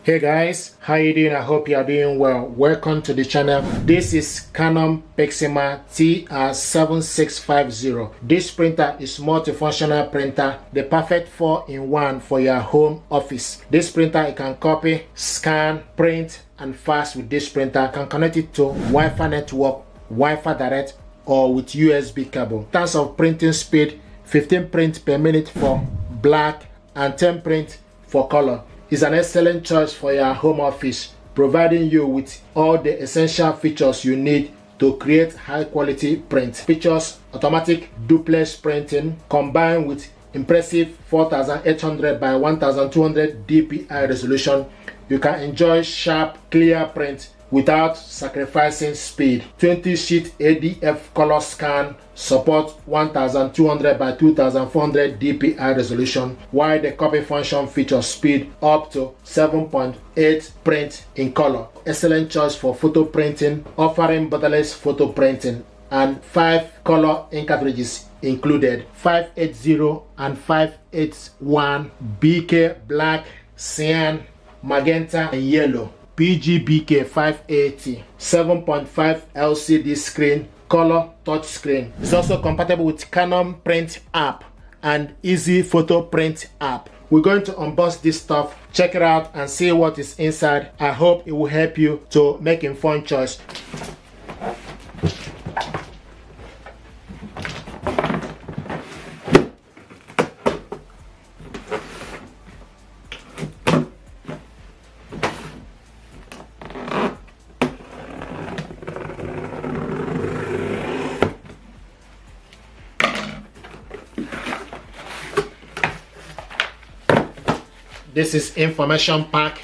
Hey guys, how you doing? I hope you are doing well. Welcome to the channel. This is Canon PIXMA TR7650. This printer is multifunctional printer, the perfect 4-in-1 for your home office. This printer, you can copy, scan, print, and fax with this printer. You can connect it to Wi-Fi network, Wi-Fi direct, or with USB cable. In terms of printing speed, 15 print per minute for black and 10 print for color. Is an excellent choice for your home office, providing you with all the essential features you need to create high quality print. Features automatic duplex printing combined with impressive 4800 by 1200 dpi resolution. You can enjoy sharp, clear print without sacrificing speed. 20 sheet ADF color scan support 1200 by 2400 dpi resolution, while the copy function features speed up to 7.8 print in color. Excellent choice for photo printing, offering borderless photo printing, and 5 color ink cartridges included: 580 and 581, BK black, cyan, magenta, and yellow. PGBK 580, 7.5 LCD screen, color touch screen. It's also compatible with Canon PRINT app and Easy Photo Print app. We're going to unbox this stuff, check it out, and see what is inside. I hope it will help you to make informed choice. This is information pack.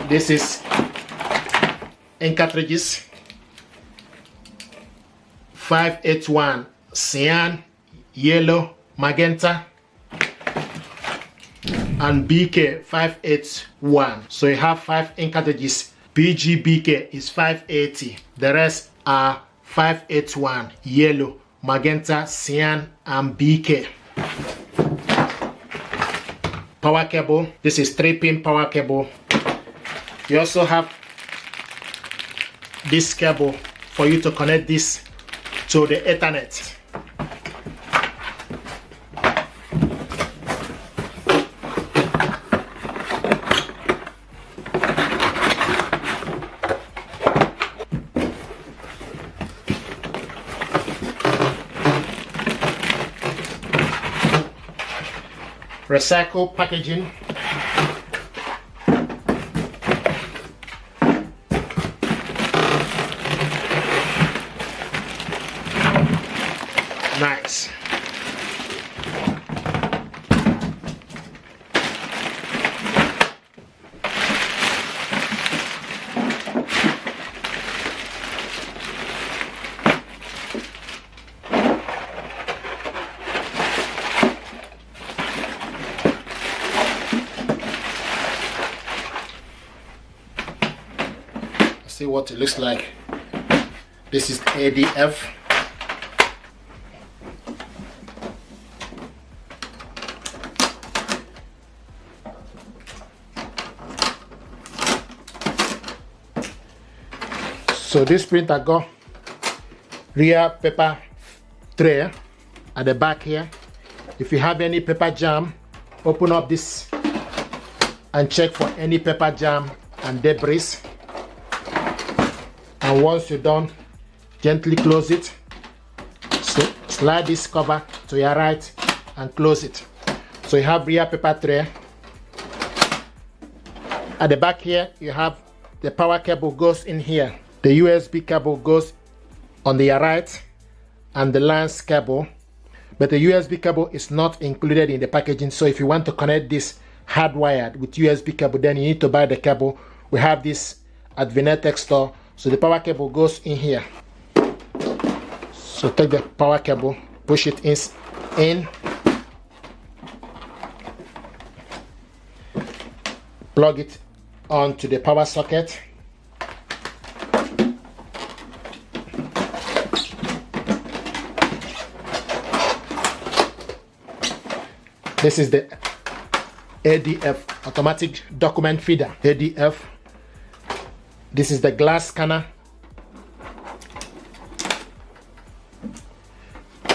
This is ink cartridges. 581 cyan, yellow, magenta, and BK 581. So you have 5 ink cartridges. PGBK is 580. The rest are 581, yellow, magenta, cyan, and BK. Power cable. This is 3-pin power cable. You also have this cable for you to connect this to the Ethernet. Recycle packaging. Nice. See what it looks like. This is ADF. So this printer got rear paper tray at the back here. If you have any paper jam, open up this and check for any paper jam and debris. And once you're done, gently close it. So slide this cover to your right and close it. So you have rear paper tray. At the back here, you have the power cable goes in here. The USB cable goes on the right, and the lens cable. But the USB cable is not included in the packaging. So if you want to connect this hardwired with USB cable, then you need to buy the cable. We have this at Vinetech store. So the power cable goes in here. So take the power cable, push it in, plug it onto the power socket, This is the ADF, automatic document feeder, ADF. This is the glass scanner.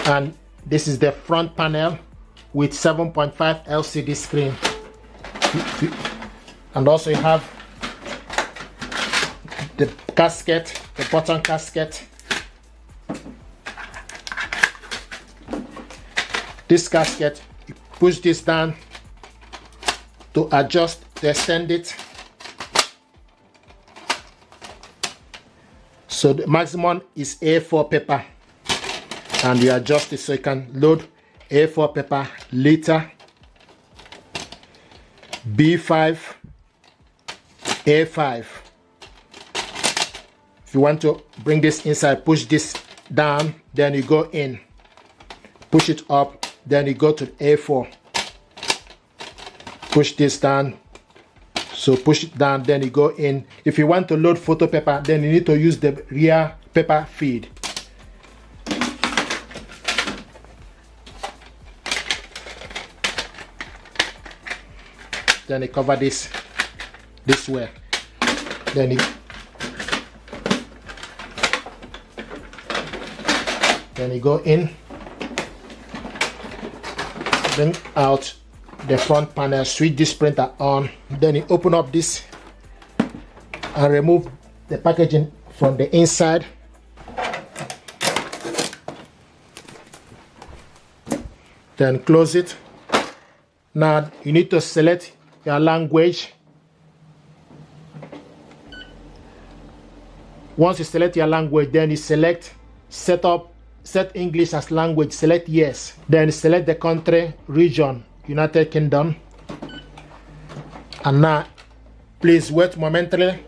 And this is the front panel with 7.5 LCD screen. And also you have the casket, the button casket. This casket, you push this down to adjust, to extend it. So the maximum is A4 paper, and you adjust it so you can load A4 paper later, B5, A5. If you want to bring this inside, push this down, then you go in, push it up, then you go to A4, push this down, so push it down, then you go in. If you want to load photo paper, then you need to use the rear paper feed. Then you cover this way, then you go in, bring out the front panel, switch this printer on, then you open up this and remove the packaging from the inside. Then close it. Now you need to select your language. Once you select your language, then you select set English as language, select yes. Then select the country, region, United Kingdom. And now please wait momentarily.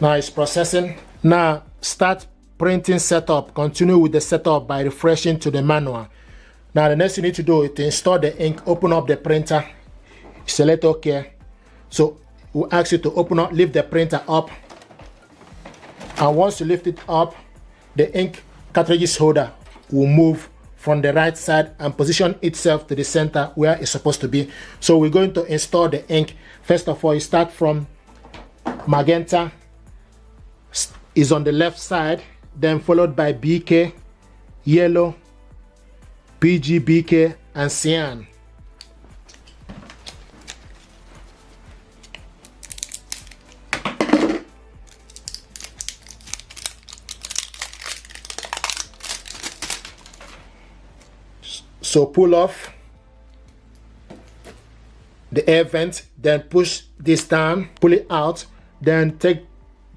Now it's processing. Now start printing setup. Continue with the setup by refreshing to the manual. Now the next you need to do is to install the ink. Open up the printer, select OK. So we'll ask you to lift the printer up, and once you lift it up, the ink cartridges holder will move from the right side and position itself to the center where it's supposed to be. So we're going to install the ink. First of all, you start from magenta, is on the left side, then followed by BK, yellow, PGBK, and cyan. So pull off the air vent, then push this down, pull it out, then take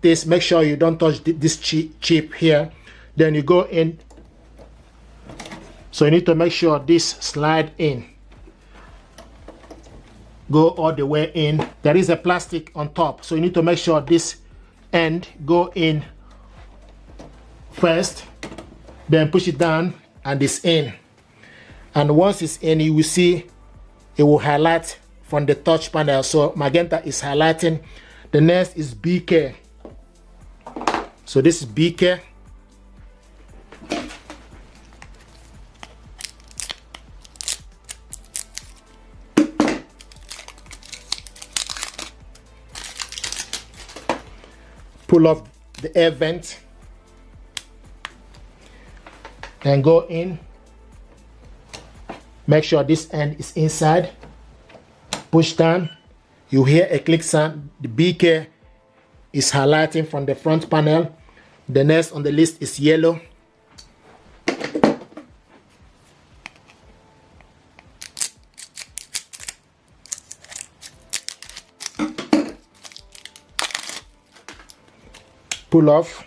this, make sure you don't touch this chip here, then you go in. So you need to make sure this slide in, go all the way in. There is a plastic on top, so you need to make sure this end go in first, then push it down and it's in. And once it's in, you will see it will highlight from the touch panel. So magenta is highlighting. The next is BK. So this is BK. Pull off the air vent and go in. Make sure this end is inside. Push down. You hear a click sound. The BK is highlighting from the front panel. The next on the list is yellow. Pull off.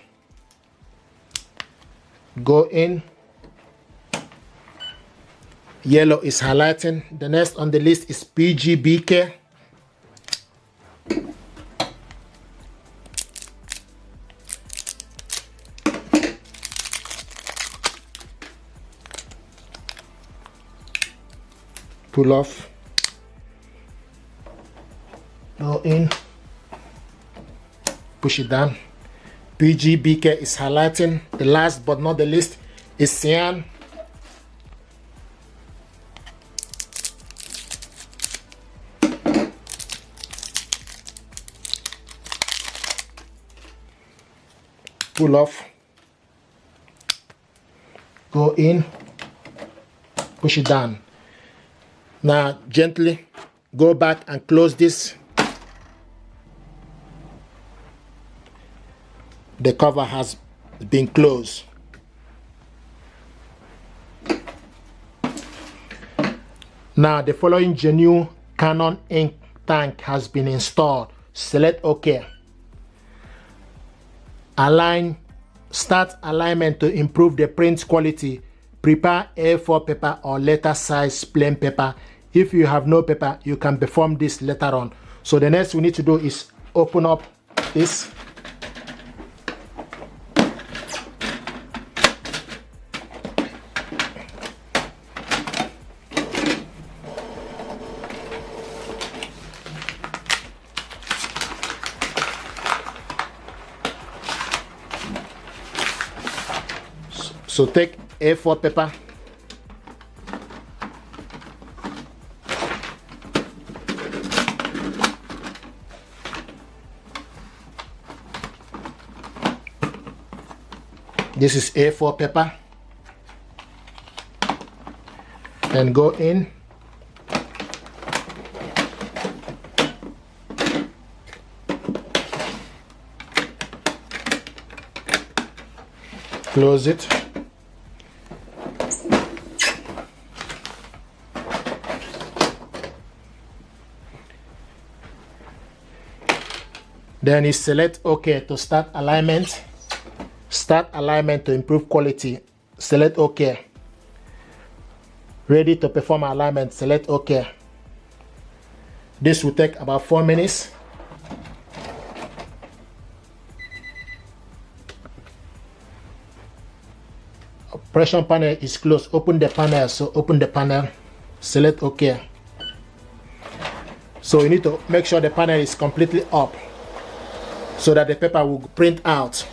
Go in. Yellow is highlighting. The next on the list is PGBK. Pull off. Go in. Push it down. PGBK is highlighting. The last but not the least is cyan. pull off, go in, push it down. Now gently go back and close this. The cover has been closed. Now the following genuine Canon ink tank has been installed. Select OK. Start alignment to improve the print quality. Prepare A4 paper or letter size plain paper. If you have no paper, you can perform this later on. So the next we need to do is open up this. So take A4 paper, this is A4 paper, and go in, close it. Then you select OK to start alignment. Start alignment to improve quality. Select OK. Ready to perform alignment. Select OK. This will take about 4 minutes. Operation panel is closed. Open the panel. So open the panel. Select OK. So you need to make sure the panel is completely up, so that the paper will print out.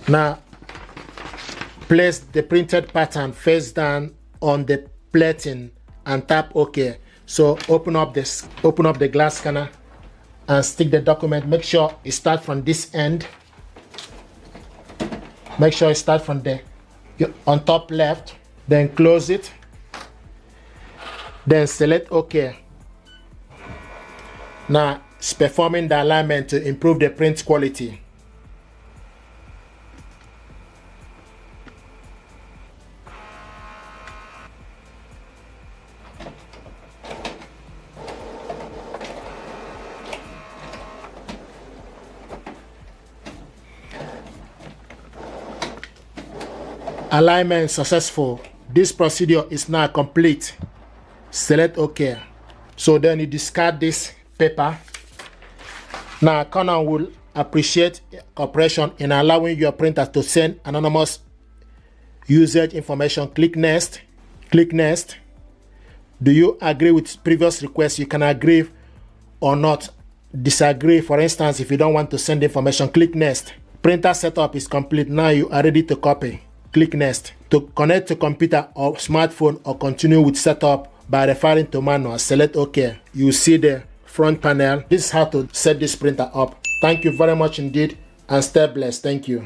Now place the printed pattern face down on the plating and tap OK. So open up the glass scanner and stick the document. Make sure it starts from this end. Make sure it starts from the on top left. Then close it. Then select OK. Now it's performing the alignment to improve the print quality. Alignment successful. This procedure is now complete. Select OK. So then you discard this paper. Now Canon will appreciate cooperation in allowing your printer to send anonymous usage information. Click next. Click next. Do you agree with previous requests? You can agree or not disagree. For instance, if you don't want to send information, click next. Printer setup is complete. Now you are ready to copy. Click next. To connect to computer or smartphone or continue with setup by referring to manual, select OK. You see the front panel. This is how to set this printer up. Thank you very much indeed and stay blessed. Thank you.